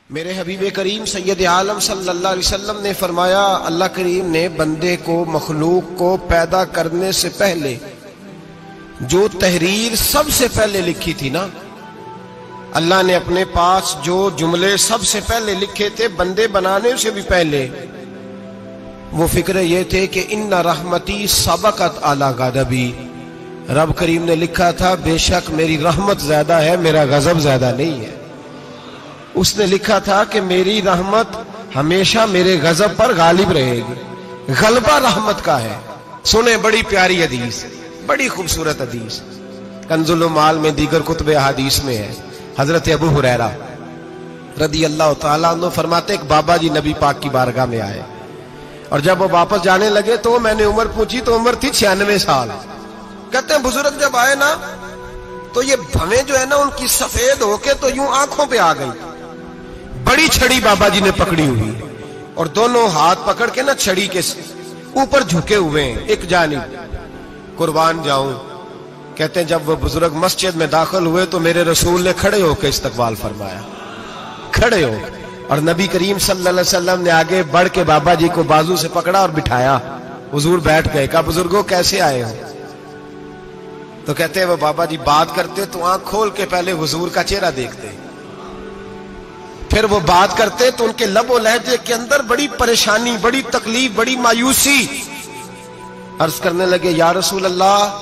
میرے حبیب کریم سید عالم صلی اللہ علیہ وسلم نے فرمایا، اللہ کریم نے بندے کو، مخلوق کو پیدا کرنے سے پہلے جو تحریر سب سے پہلے لکھی تھی نا، اللہ نے اپنے پاس جو جملے سب سے پہلے لکھے تھے بندے بنانے سے بھی پہلے، وہ فکر یہ تھے کہ ان رحمتی سبقت اعلی غضبی، رب کریم نے لکھا تھا بے شک میری رحمت زیادہ ہے، میرا غضب زیادہ نہیں ہے۔ اس نے لکھا تھا کہ میری رحمت ہمیشہ میرے غضب پر غالب رہے گی، غلبہ رحمت کا ہے۔ سنیں بڑی پیاری حدیث، بڑی خوبصورت حدیث، کنز المال میں دیگر کتب احادیث میں ہے۔ حضرت ابو ہریرہ رضی اللہ تعالیٰ عنہ فرماتے ایک بابا جی نبی پاک کی بارگاہ میں آئے، اور جب وہ واپس جانے لگے تو میں نے عمر پوچھی تو عمر تھی 96 سال۔ کہتے ہیں بزرگ جب آئے نا تو یہ بھویں جو ہے نا ان کی سفید ہو کے تو یوں آنکھوں پہ آ گئی، بڑی چھڑی بابا جی نے پکڑی ہوئی اور دونوں ہاتھ پکڑ کے نا چھڑی کے اوپر جھکے ہوئے ہیں ایک جانب، قربان جاؤں۔ کہتے ہیں جب وہ بزرگ مسجد میں داخل ہوئے تو میرے رسول نے کھڑے ہو کے استقبال فرمایا، کھڑے ہو، اور نبی کریم صلی اللہ علیہ وسلم نے آگے بڑھ کے بابا جی کو بازو سے پکڑا اور بٹھایا۔ حضور بیٹھ گئے، کہا بزرگوں کیسے آئے ہو؟ تو کہتے ہیں وہ بابا جی بات کرتے تو آنکھ کھول کے پہلے حضور کا چہرہ دیکھتے، پھر وہ بات کرتے تو ان کے لب و لہجے کے اندر بڑی پریشانی، بڑی تکلیف، بڑی مایوسی۔ عرض کرنے لگے یا رسول اللہ،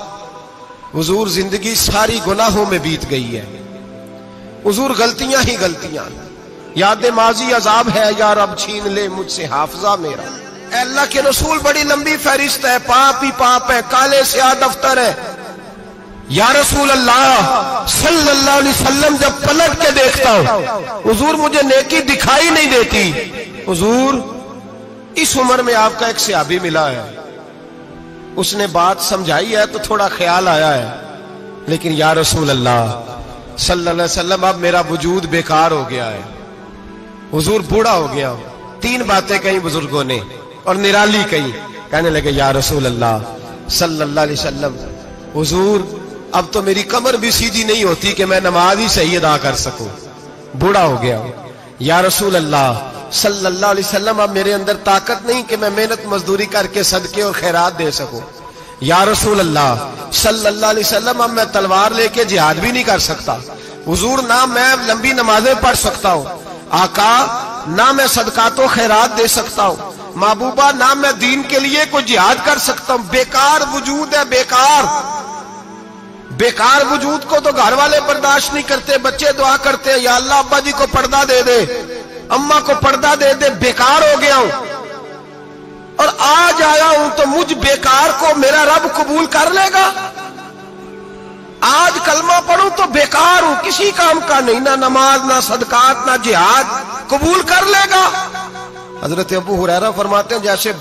حضور زندگی ساری گناہوں میں بیت گئی ہے، حضور غلطیاں ہی غلطیاں، یاد ماضی عذاب ہے، یا رب چھین لے مجھ سے حافظہ میرا۔ اے اللہ کے رسول بڑی لمبی فہرست ہے، پاپ ہی پاپ ہے، کالے سیاہ دفتر ہے۔ یا رسول اللہ صلی اللہ علیہ وسلم جب پلٹ کے دیکھتا ہوں حضور مجھے نیکی دکھائی نہیں دیتی۔ حضور اس عمر میں آپ کا ایک صحابی ملا ہے، اس نے بات سمجھائی ہے تو تھوڑا خیال آیا ہے، لیکن یا رسول اللہ صلی اللہ علیہ وسلم اب میرا وجود بیکار ہو گیا ہے، حضور بوڑھا ہو گیا ہوں۔ 3 باتیں کہیں بزرگوں نے اور نرالی کہیں، کہنے لگے یا رسول اللہ صلی اللہ علیہ وسلم، حضور اب تو میری کمر بھی سیدھی نہیں ہوتی کہ میں نماز ہی صحیح ادا کر سکوں، بوڑھا ہو گیا ہوں۔ یا رسول اللہ صلی اللہ علیہ وسلم اب میرے اندر طاقت نہیں کہ میں محنت مزدوری کر کے صدقے اور خیرات دے سکوں۔ یا رسول اللہ صلی اللہ علیہ وسلم اب میں تلوار لے کے جہاد بھی نہیں کر سکتا، حضور نہ میں لمبی نمازیں پڑھ سکتا ہوں، آقا نہ میں صدقات و خیرات دے سکتا ہوں، محبوبہ نہ میں دین کے لیے کوئی جہاد کر سکتا ہوں، بیکار وجود ہے، بیکار بیکار وجود کو تو گھر والے برداشت نہیں کرتے، بچے دعا کرتے ہیں یا اللہ ابا جی کو پردہ دے دے، اماں کو پردہ دے دے، بیکار ہو گیا ہوں اور آج آیا ہوں تو مجھ بیکار کو میرا رب قبول کر لے گا؟ آج کلمہ پڑھوں تو بیکار ہوں، کسی کام کا نہیں، نہ نماز نہ صدقات نہ جہاد، قبول کر لے گا؟ حضرت ابو ہریرہ فرماتے ہیں جیسے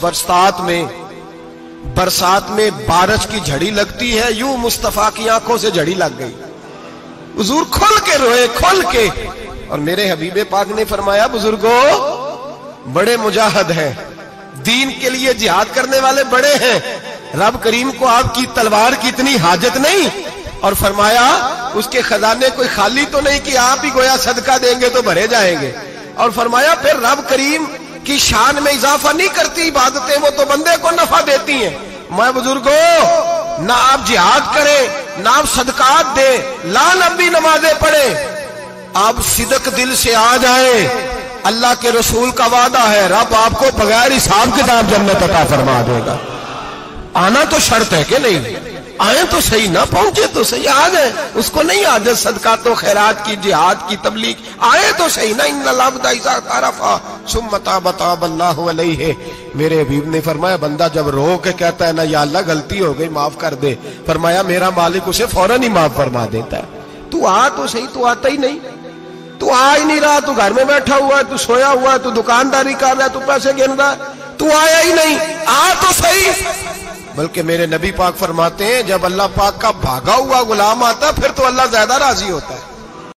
برسات میں بارش کی جھڑی لگتی ہے، یوں مصطفیٰ کی آنکھوں سے جھڑی لگ گئی، حضور کھل کے روئے، کھل کے۔ اور میرے حبیب پاک نے فرمایا بزرگوں بڑے مجاہد ہیں، دین کے لیے جہاد کرنے والے بڑے ہیں، رب کریم کو آپ کی تلوار کی اتنی حاجت نہیں، اور فرمایا اس کے خزانے کوئی خالی تو نہیں کہ آپ ہی گویا صدقہ دیں گے تو بھرے جائیں گے، اور فرمایا پھر رب کریم کی شان میں اضافہ نہیں کرتی عبادتیں، وہ تو بندے کو نفع دیتی ہیں۔ میں بزرگوں نہ آپ جہاد کریں نہ آپ صدقات دیں، لا لمبی نمازیں پڑھیں، آپ صدق دل سے آ جائیں، اللہ کے رسول کا وعدہ ہے رب آپ کو بغیر حساب کتاب جنت عطا فرما دے گا۔ آنا تو شرط ہے کہ نہیں؟ آئیں تو صحیح، نہ پہنچے تو صحیح، آ گئے، اس کو نہیں عادت صدقات و خیرات کی، جہاد کی، تبلیغ، آئے تو صحیح نا۔ ان العبد اذا اعترف ثم تاب تاب اللہ علیہ، میرے حبیب نے فرمایا بندہ جب رو کے کہتا ہے نا یا اللہ غلطی ہو گئی معاف کر دے، فرمایا میرا مالک اسے فوراً ہی معاف فرما دیتا ہے۔ تو آ تو صحیح، تو آتا ہی نہیں، تو آ ہی نہیں رہا، تو گھر میں بیٹھا ہوا ہے، تو سویا ہوا ہے، تو دکانداری کر رہا ہے، تو پیسے گن رہا ہے، تو آیا ہی نہیں، آ تو صحیح۔ بلکہ میرے نبی پاک فرماتے ہیں جب اللہ پاک کا بھاگا ہوا غلام آتا ہے پھر تو اللہ زیادہ راضی ہوتا ہے۔